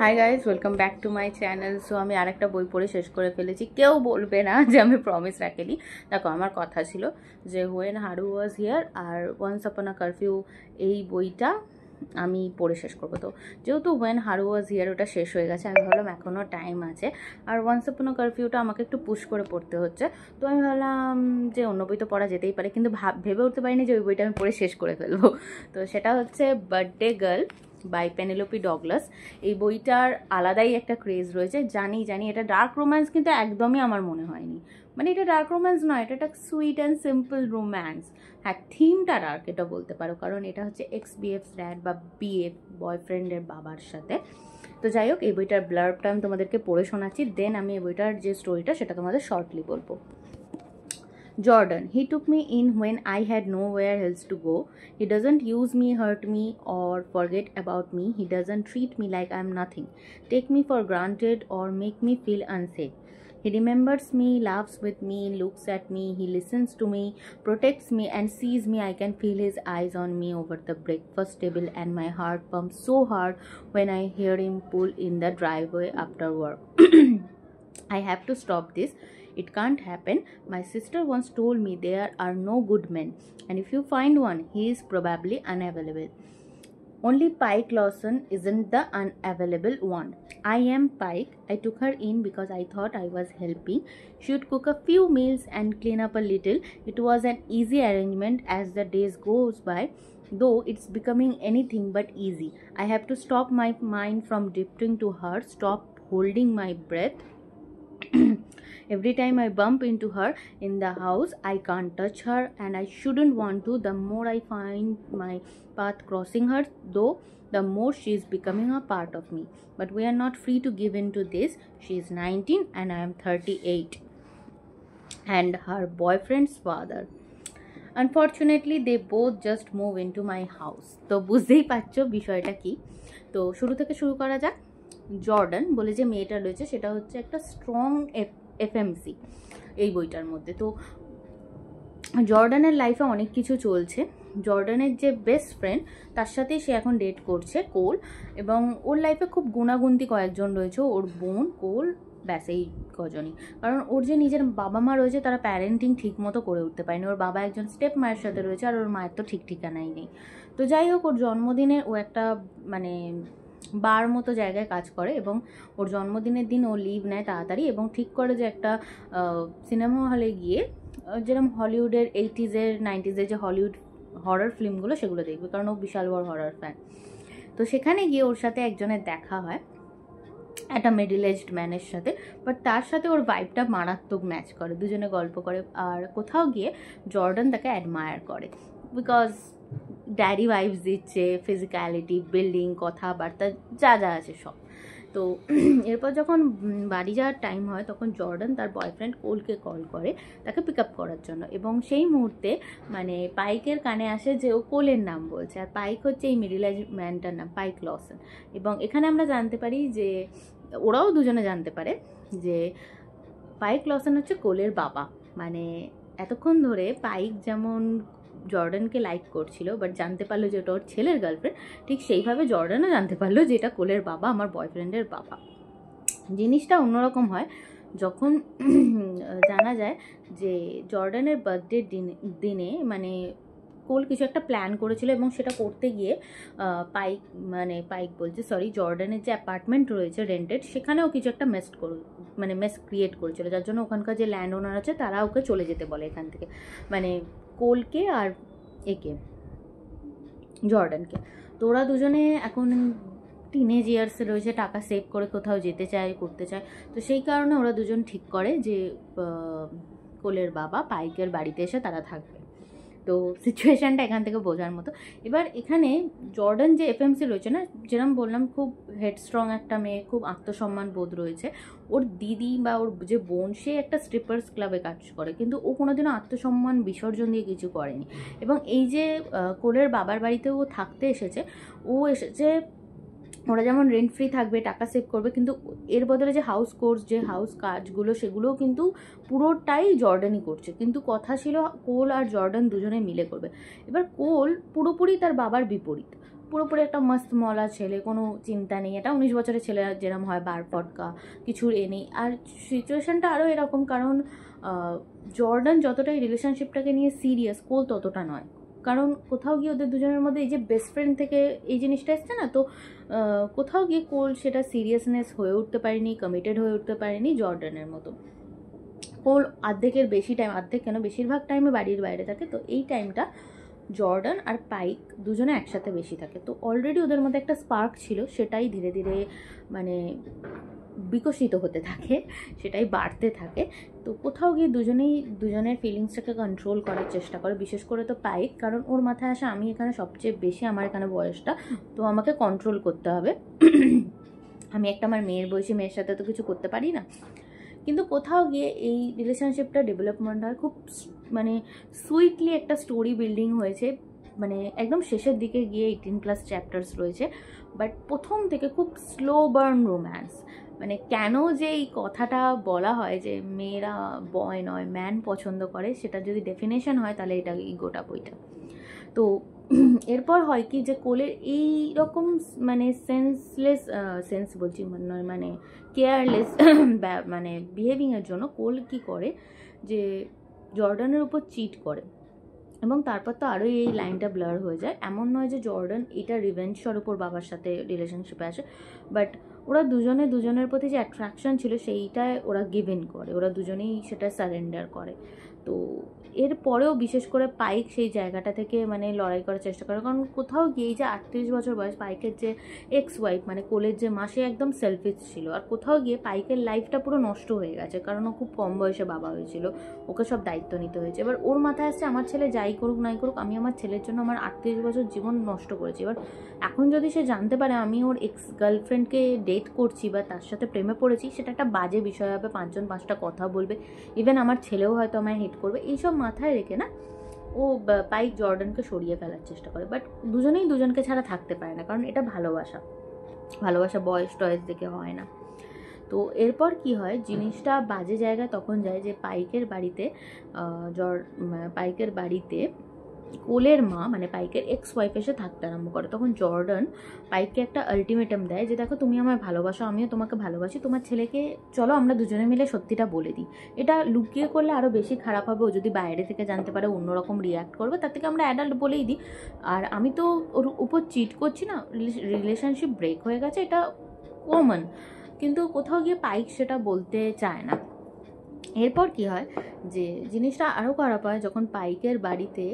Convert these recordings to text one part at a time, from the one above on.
Hi guys, welcome back to my channel. So আমি আরেকটা বই পড়ে শেষ করে ফেলেছি। কেউ বলবে না যে আমি প্রমিস রাখেনি। দেখো, আমার কথা ছিল যে হোয়েন হারু ওয়াজ হিয়ার আর ওয়ান্স আপন আ কারফিউ, এই বইটা আমি পড়ে শেষ করবো। তো যেহেতু হোয়েন হারু ওয়াজ হিয়ার ওটা শেষ হয়ে গেছে, আমি ভাবলাম এখনও টাইম আছে, আর ওয়ান্স আপন আ কারফিউটা আমাকে একটু পুশ করে পড়তে হচ্ছে। তো আমি ভাবলাম যে অন্য বই তো পড়া যেতেই পারে, কিন্তু ভেবে উঠতে পারিনি যে ওই বইটা আমি পড়ে শেষ করে ফেলবো। তো সেটা হচ্ছে বার্থডে গার্ল বাই পেনেলোপি ডগলাস। এই বইটার আলাদাই একটা ক্রেজ রয়েছে। জানি এটা ডার্ক রোম্যান্স, কিন্তু একদমই আমার মনে হয়নি। মানে এটা ডার্ক রোম্যান্স নয়, এটা একটা সুইট অ্যান্ড সিম্পল রোম্যান্স। হ্যাঁ, থিমটা ডার্ক এটা বলতে পারো, কারণ এটা হচ্ছে এক্স বিএফ ড্যাড বা বিএফ বয়ফ্রেন্ডের বাবার সাথে। তো যাই হোক, এই বইটার ব্লার্বটা আমি তোমাদেরকে পড়ে শোনাচ্ছি, দেন আমি এই বইটার যে স্টোরিটা সেটা তোমাদের শর্টলি বলবো। Jordan. He took me in when I had nowhere else to go. He doesn't use me, hurt me, or forget about me. He doesn't treat me like I'm nothing, take me for granted, or make me feel unsafe. He remembers me, laughs with me, looks at me, he listens to me, protects me, and sees me. I can feel his eyes on me over the breakfast table, and my heart pumps so hard when I hear him pull in the driveway after work. I have to stop this. It can't happen. My sister once told me there are no good men, and if you find one, he is probably unavailable. Only Pike Lawson isn't the unavailable one. I am Pike. I took her in because I thought I was helping. She would cook a few meals and clean up a little. It was an easy arrangement as the days goes by, though it's becoming anything but easy. I have to stop my mind from drifting to her, stop holding my breath. Every time I bump into her in the house, I can't touch her, and I shouldn't want to. The more I find my path crossing her, though, the more she is becoming a part of me. But we are not free to give in to this. She is 19 and I am 38, and her boyfriend's father. Unfortunately, they both just move into my house. তো বুঝতেই পারছো বিষয়টা কি। তো শুরু থেকে শুরু করা যাক। জর্ডান বলে যে মেয়েটা রয়েছে, সেটা হচ্ছে একটা স্ট্রং এফএমসি এই বইটার মধ্যে। তো জর্ডানের লাইফে অনেক কিছু চলছে। জর্ডানের যে বেস্ট ফ্রেন্ড, তার সাথেই সে এখন ডেট করছে, কোল। এবং ওর লাইফে খুব গুণাগুন্তি কয়েকজন রয়েছে, ওর বোন, কোল, ব্যাস এই কজনই। কারণ ওর যে নিজের বাবা মা রয়েছে, তারা প্যারেন্টিং ঠিক মতো করে উঠতে পারেনি। ওর বাবা একজন স্টেপ মায়ের সাথে রয়েছে, আর ওর মায়ের তো ঠিক ঠিকানাই নেই। তো যাই হোক, ওর জন্মদিনে ও একটা মানে বার মতো জায়গায় কাজ করে, এবং ওর জন্মদিনের দিন ও লিভ নেয় তাড়াতাড়ি, এবং ঠিক করে যে একটা সিনেমা হলে গিয়ে যেরকম হলিউডের 80s-এর 90s-এর যে হলিউড হরর ফিল্মগুলো, সেগুলো দেখবে, কারণ ও বিশাল বড় হরর ফ্যান। তো সেখানে গিয়ে ওর সাথে একজনের দেখা হয়, একটা মিডল এজড ম্যানের সাথে। বাট তার সাথে ওর ভাইবটা মারাত্মক ম্যাচ করে, দুজনে গল্প করে, আর কোথাও গিয়ে জর্ডান তাকে অ্যাডমায়ার করে, বিকজ ড্যাডি ভাইবস দিচ্ছে, ফিজিক্যালিটি, বিল্ডিং, কথাবার্তা যা যা আছে সব। তো এরপর যখন বাড়ি যাওয়ার টাইম হয়, তখন জর্ডান তার বয়ফ্রেন্ড কোলকে কল করে তাকে পিক আপ করার জন্য, এবং সেই মুহূর্তে মানে পাইকের কানে আসে যে ও কোলের নাম বলছে, আর পাইক হচ্ছে এই মিডিল এজ ম্যানটার নাম, পাইক লসন। এবং এখানে আমরা জানতে পারি যে, ওরাও দুজনে জানতে পারে যে পাইক লসন হচ্ছে কোলের বাবা। মানে এতক্ষণ ধরে পাইক যেমন জর্ডানকে লাইক করছিল, বাট জানতে পারলো যে ওটা ওর ছেলের গার্লফ্রেন্ড, ঠিক সেইভাবে জর্ডানও জানতে পারলো যে এটা কোলের বাবা, আমার বয়ফ্রেন্ডের বাবা। জিনিসটা অন্যরকম হয় যখন জানা যায় যে জর্ডানের বার্থডে দিনে মানে কোল কিছু একটা প্ল্যান করেছিল, এবং সেটা করতে গিয়ে পাইক বলছে সরি, জর্ডানের যে অ্যাপার্টমেন্ট রয়েছে রেন্টেড, সেখানেও কিছু একটা মেস ক্রিয়েট করেছিল, যার জন্য ওখানকার যে ল্যান্ড ওনার আছে তারা ওকে চলে যেতে বলে এখান থেকে, মানে কোলকে আর একে, জর্ডানকে। তো ওরা দুজনে এখন টিনেজ ইয়ার্সে রয়েছে, টাকা সেভ করে কোথাও যেতে চায়, করতে চায়। তো সেই কারণে ওরা দুজন ঠিক করে যে কোলের বাবা পাইকের বাড়িতে এসে তারা থাকবে। তো সিচুয়েশানটা এখান থেকে বোঝার মতো। এবার এখানে জর্ডান যে এফএমসি রয়েছে না, যেরকম বললাম, খুব হেডস্ট্রং একটা মেয়ে, খুব আত্মসম্মান বোধ রয়েছে। ওর দিদি বা ওর যে বোন, সে একটা স্ট্রিপার্স ক্লাবে কাজ করে, কিন্তু ও কোনোদিনও আত্মসম্মান বিসর্জন দিয়ে কিছু করেনি। এবং এই যে কোলের বাবার বাড়িতে ও থাকতে এসেছে, ও এসেছে, ওরা যেমন রেন্ট ফ্রি থাকবে, টাকা সেভ করবে, কিন্তু এর বদলে যে হাউস কোর্স, যে হাউস কাজগুলো, সেগুলোও কিন্তু পুরোটাই জর্ডানই করছে। কিন্তু কথা ছিল কোল আর জর্ডান দুজনে মিলে করবে। এবার কোল পুরোপুরি তার বাবার বিপরীত, পুরোপুরি একটা মস্ত মলা ছেলে, কোনো চিন্তা নেই। এটা 19 বছরের ছেলে যেরকম হয়, বার ফটকা, কিছুর এ নেই। আর সিচুয়েশানটা আরও এরকম, কারণ জর্ডান যতটাই রিলেশনশিপটাকে নিয়ে সিরিয়াস, কোল ততটা নয়। কারণ কোথাও গিয়ে ওদের দুজনের মধ্যে এই যে বেস্ট ফ্রেন্ড থেকে এই জিনিসটা এসছে না, তো কোথাও গিয়ে কোল সেটা সিরিয়াসনেস হয়ে উঠতে পারেনি, কমিটেড হয়ে উঠতে পারেনি জর্ডানের মতো। কোল অর্ধেকের বেশি টাইম, অর্ধেক কেন বেশিরভাগ টাইমে বাড়ির বাইরে থাকে। তো এই টাইমটা জর্ডান আর পাইক দুজনে একসাথে বেশি থাকে। তো অলরেডি ওদের মধ্যে একটা স্পার্ক ছিল, সেটাই ধীরে ধীরে মানে বিকশিত হতে থাকে, সেটাই বাড়তে থাকে। তো কোথাও গিয়ে দুজনের ফিলিংসটাকে কন্ট্রোল করার চেষ্টা করে, বিশেষ করে তো পাইক, কারণ ওর মাথায় আসে আমি এখানে সবচেয়ে বেশি, আমার এখানে বয়সটা, তো আমাকে কন্ট্রোল করতে হবে। আমি একটা আমার মেয়ের বয়সী মেয়ের সাথে তো কিছু করতে পারি না। কিন্তু কোথাও গিয়ে এই রিলেশনশিপটা ডেভেলপমেন্ট হয় খুব মানে সুইটলি, একটা স্টোরি বিল্ডিং হয়েছে। মানে একদম শেষের দিকে গিয়ে 18+ চ্যাপ্টার্স রয়েছে, বাট প্রথম থেকে খুব স্লো বার্ন রোম্যান্স। মানে কেন যে এই কথাটা বলা হয় যে মেয়েরা বয় নয় ম্যান পছন্দ করে, সেটা যদি ডেফিনেশন হয় তাহলে এটা এই গোটা বইটা। তো এরপর হয় কি যে কোলের এই রকম মানে সেন্স বলছি মানে কেয়ারলেস মানে বিহেভিংয়ের জন্য কোল কি করে যে জর্ডানের উপর চিট করে। এবং তারপর তো আরও এই লাইনটা ব্লার হয়ে যায়। এমন নয় যে জর্ডান এটা রিভেঞ্জ স্বরূপ ওর বাবার সাথে রিলেশনশিপে আসে, বাট ওরা দুজনের প্রতি যে অ্যাট্রাকশন ছিল সেইটায় ওরা গিভ ইন করে, ওরা দুজনেই সেটা সারেন্ডার করে। তো এরপরেও বিশেষ করে পাইক সেই জায়গাটা থেকে মানে লড়াই করার চেষ্টা করে, কারণ কোথাও গিয়ে যে 38 বছর বয়স পাইকের যে এক্স ওয়াইফ মানে কোলের যে মা, সে একদম সেলফিশ ছিল। আর কোথাও গিয়ে পাইকের লাইফটা পুরো নষ্ট হয়ে গেছে, কারণ ও খুব কম বয়সে বাবা হয়েছিল, ওকে সব দায়িত্ব নিতে হয়েছে। এবার ওর মাথায় আসছে আমার ছেলে যাই করুক নাই করুক, আমি আমার ছেলের জন্য আমার 38 বছর জীবন নষ্ট করেছি। এবার এখন যদি সে জানতে পারে আমি ওর এক্স গার্লফ্রেন্ডকে ডেট করছি বা তার সাথে প্রেমে পড়েছি, সেটা একটা বাজে বিষয় হবে, 5জন 5টা কথা বলবে, ইভেন আমার ছেলেও হয়তো আমায় হেট করবে। এইসব মাথায় রেখে না ও পাইক জর্ডানকে সরিয়ে ফেলার চেষ্টা করে। বাট দুজনেই দুজনকে ছাড়া থাকতে পারে না, কারণ এটা ভালোবাসা বয়স টয়স দেখে হয় না। তো এরপর কি হয়, জিনিসটা বাজে জায়গায় তখন যায় যে পাইকের বাড়িতে কোলের মা মানে পাইকের এক্স ওয়াইফ এসে থাকতে আরম্ভ করে। তখন জর্ডান পাইককে একটা আলটিমেটাম দেয় যে দেখো তুমি আমায় ভালোবাসো, আমিও তোমাকে ভালোবাসি, তোমার ছেলেকে চলো আমরা দুজনে মিলে সত্যিটা বলে দিই। এটা লুকিয়ে করলে আরও বেশি খারাপ হবে, ও যদি বাইরে থেকে জানতে পারে অন্যরকম রিয়াক্ট করবে, তার থেকে আমরা অ্যাডাল্ট বলেই দিই। আর আমি তো ওর উপর চিট করছি না, রিলেশনশিপ ব্রেক হয়ে গেছে, এটা কমন। কিন্তু কোথাও গিয়ে পাইক সেটা বলতে চায় না। এরপর কি হয় যে জিনিসটা আরও খারাপ হয় যখন পাইকের বাড়িতে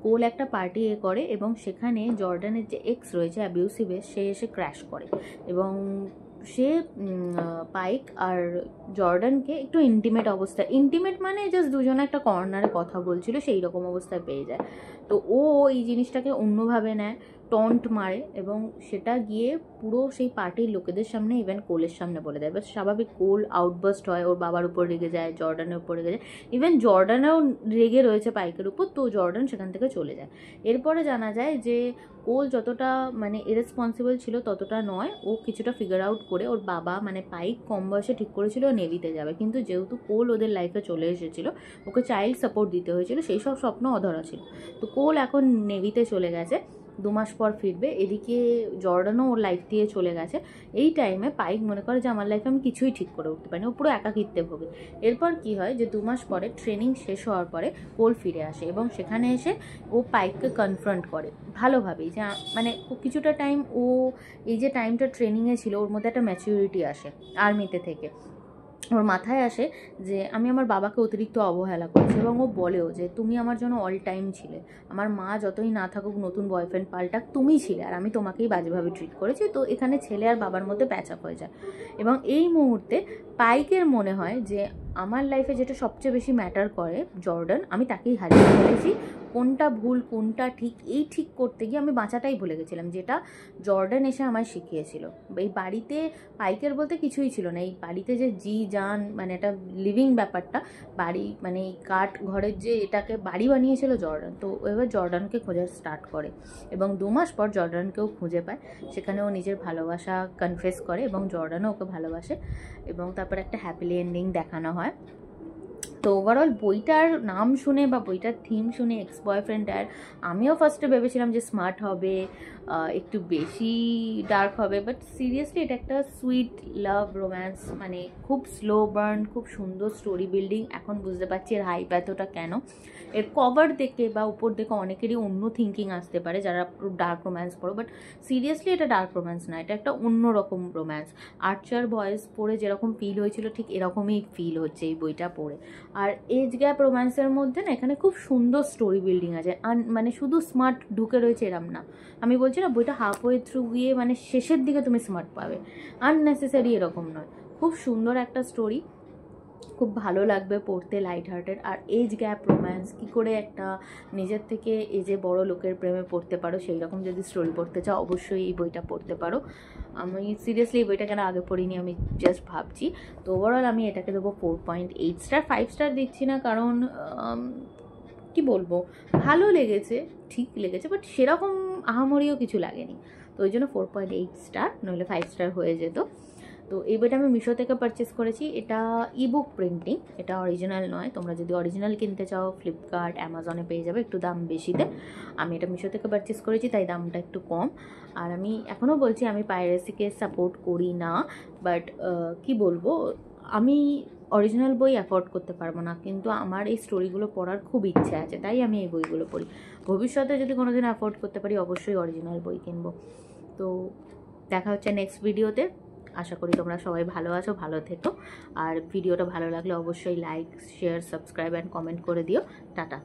কোল একটা পার্টি করে এবং সেখানে জর্ডানের যে এক্স রয়েছে অ্যাবিউসিভ, সে এসে ক্র্যাশ করে এবং সে পাইক আর জর্ডানকে একটু ইন্টিমেট মানে জাস্ট দুজনে একটা কর্নারে কথা বলছিল সেই রকম অবস্থায় পেয়ে যায়। তো ও এই জিনিসটাকে অন্যভাবে নেয়, টন্ট মারে এবং সেটা গিয়ে পুরো সেই পার্টির লোকেদের সামনে ইভেন কোলের সামনে বলে দেয়। এবার স্বাভাবিক কোল আউটবাস্ট হয়, ওর বাবার উপর রেগে যায়, জর্ডানের উপর রেগে যায়, ইভেন জর্ডানেও রেগে রয়েছে পাইকের উপর। তো জর্ডান সেখান থেকে চলে যায়। এরপরে জানা যায় যে কোল যতটা মানে ইরেসপন্সিবল ছিল ততটা নয়, ও কিছুটা ফিগার আউট করে ওর বাবা মানে পাইক কম বয়সে ঠিক করেছিল নেভিতে যাবে, কিন্তু যেহেতু কোল ওদের লাইফে চলে এসেছিলো, ওকে চাইল্ড সাপোর্ট দিতে হয়েছিল, সেই সব স্বপ্ন অধরা ছিল। তো কোল এখন নেভিতে চলে গেছে, 2 মাস পর ফিরবে। এদিকে জর্ডানও ওর লাইফ দিয়ে চলে গেছে। এই টাইমে পাইক মনে করে যে আমার লাইফে আমি কিছুই ঠিক করে উঠতে পারিনি, ও পুরো একাকিত্বে ভোগে। এরপর কি হয় যে 2 মাস পরে ট্রেনিং শেষ হওয়ার পরে কোল ফিরে আসে এবং সেখানে এসে ও পাইককে কনফ্রন্ট করে ভালোভাবেই, যে মানে কিছুটা টাইম ও এই যে টাইমটা ট্রেনিংয়ে ছিল ওর মধ্যে একটা ম্যাচিউরিটি আসে আর্মিতে থেকে। ওর মাথায় আসে যে আমি আমার বাবাকে অতিরিক্ত অবহেলা করছি এবং ও বলেও যে তুমি আমার জন্য অল টাইম ছিলে, আমার মা যতই না থাকুক, নতুন বয়ফ্রেন্ড পাল্টাক, তুমিই ছিলে আর আমি তোমাকেই বাজেভাবে ট্রিট করেছি। তো এখানে ছেলে আর বাবার মধ্যে প্যাচ আপ হয়ে যায় এবং এই মুহূর্তে পাইকের মনে হয় যে আমার লাইফে যেটা সবচেয়ে বেশি ম্যাটার করে জর্ডান, আমি তাকেই হারিয়ে ফেলেছি। কোনটা ভুল কোনটা ঠিক এই ঠিক করতে গিয়ে আমি বাঁচাটাই ভুলে গেছিলাম, যেটা জর্ডান এসে আমায় শিখিয়েছিল। এই বাড়িতে পাইকের বলতে কিছুই ছিল না, এই বাড়িতে যে জান মানে একটা লিভিং ব্যাপারটা, বাড়ি মানে এই কাঠ ঘরের যে এটাকে বাড়ি বানিয়েছিল জর্ডান। তো এবার জর্ডানকে খোঁজার স্টার্ট করে এবং 2 মাস পর জর্ডানকেও খুঁজে পায়। সেখানে ও নিজের ভালোবাসা কনফেস করে এবং জর্ডানও ওকে ভালোবাসে এবং তারপর একটা হ্যাপিলি এন্ডিং দেখানো হয়। তো ওভারঅল বইটার নাম শুনে বা বইটার থিম শুনে এক্স বয়ফ্রেন্ডের আমিও ফার্স্টে ভেবেছিলাম যে স্মার্ট হবে, একটু বেশি ডার্ক হবে, বাট সিরিয়াসলি এটা একটা সুইট লাভ রোম্যান্স, মানে খুব স্লো বার্ন, খুব সুন্দর স্টোরি বিল্ডিং। এখন বুঝতে পারছি এর হাইপ এতটা কেন। এর কভার দেখে বা উপর দেখে অনেকেরই অন্য থিঙ্কিং আসতে পারে যারা ডার্ক রোম্যান্স পড়ো, বাট সিরিয়াসলি এটা ডার্ক রোম্যান্স না, এটা একটা অন্যরকম রোম্যান্স। আর্চার বয়েজ পড়ে যেরকম ফিল হয়েছিল ঠিক এরকমই ফিল হচ্ছে এই বইটা পড়ে। আর এজ গ্যাপ রোম্যান্সের মধ্যে না এখানে খুব সুন্দর স্টোরি বিল্ডিং আছে, মানে শুধু স্মার্ট ঢুকে রয়েছে এরম না। আমি বলছি না বইটা হাফওয়ে থ্রু গিয়ে মানে শেষের দিকে তুমি স্মার্ট পাবে, আননেসেসারি এরকম নয়। খুব সুন্দর একটা স্টোরি, খুব ভালো লাগবে পড়তে, লাইট হার্টেড। আর এজ গ্যাপ রোম্যান্স কী করে একটা নিজের থেকে এজে বড় লোকের প্রেমে পড়তে পারো, সেই রকম যদি স্টোরি পড়তে চাও অবশ্যই এই বইটা পড়তে পারো। আমি সিরিয়াসলি এই বইটা কেন আগে পড়িনি আমি জাস্ট ভাবছি। তো ওভারঅল আমি এটাকে দেবো 4.8 স্টার। 5 স্টার দিচ্ছি না কারণ কি বলবো, ভালো লেগেছে, ঠিক লেগেছে, বাট সেরকম আহামরিও কিছু লাগেনি। তো ওই জন্য 4.8 স্টার, নইলে 5 স্টার হয়ে যেত। তো এই বইটা আমি মিশো থেকে পারচেস করেছি। এটা ইবুক প্রিন্টিং, এটা অরিজিনাল নয়। তোমরা যদি অরিজিনাল কিনতে চাও ফ্লিপকার্ট, অ্যামাজনে পেয়ে যাবে একটু দাম বেশিতে। আমি এটা মিশো থেকে পারচেস করেছি তাই দামটা একটু কম। আর আমি এখনও বলছি আমি পাইরেসিকে সাপোর্ট করি না, বাট কি বলবো, আমি অরিজিনাল বই অ্যাফোর্ড করতে পারবো না, কিন্তু আমার এই স্টোরিগুলো পড়ার খুব ইচ্ছে আছে, তাই আমি এই বইগুলো পড়ি। ভবিষ্যতে যদি কোনোদিন অ্যাফোর্ড করতে পারি অবশ্যই অরিজিনাল বই কিনবো। তো দেখা হচ্ছে নেক্সট ভিডিওতে। আশা করি তোমরা সবাই ভালো আছো, ভালো থেকো। আর ভিডিওটা ভালো লাগলে অবশ্যই like, share, subscribe and comment করে দিও। টাটা।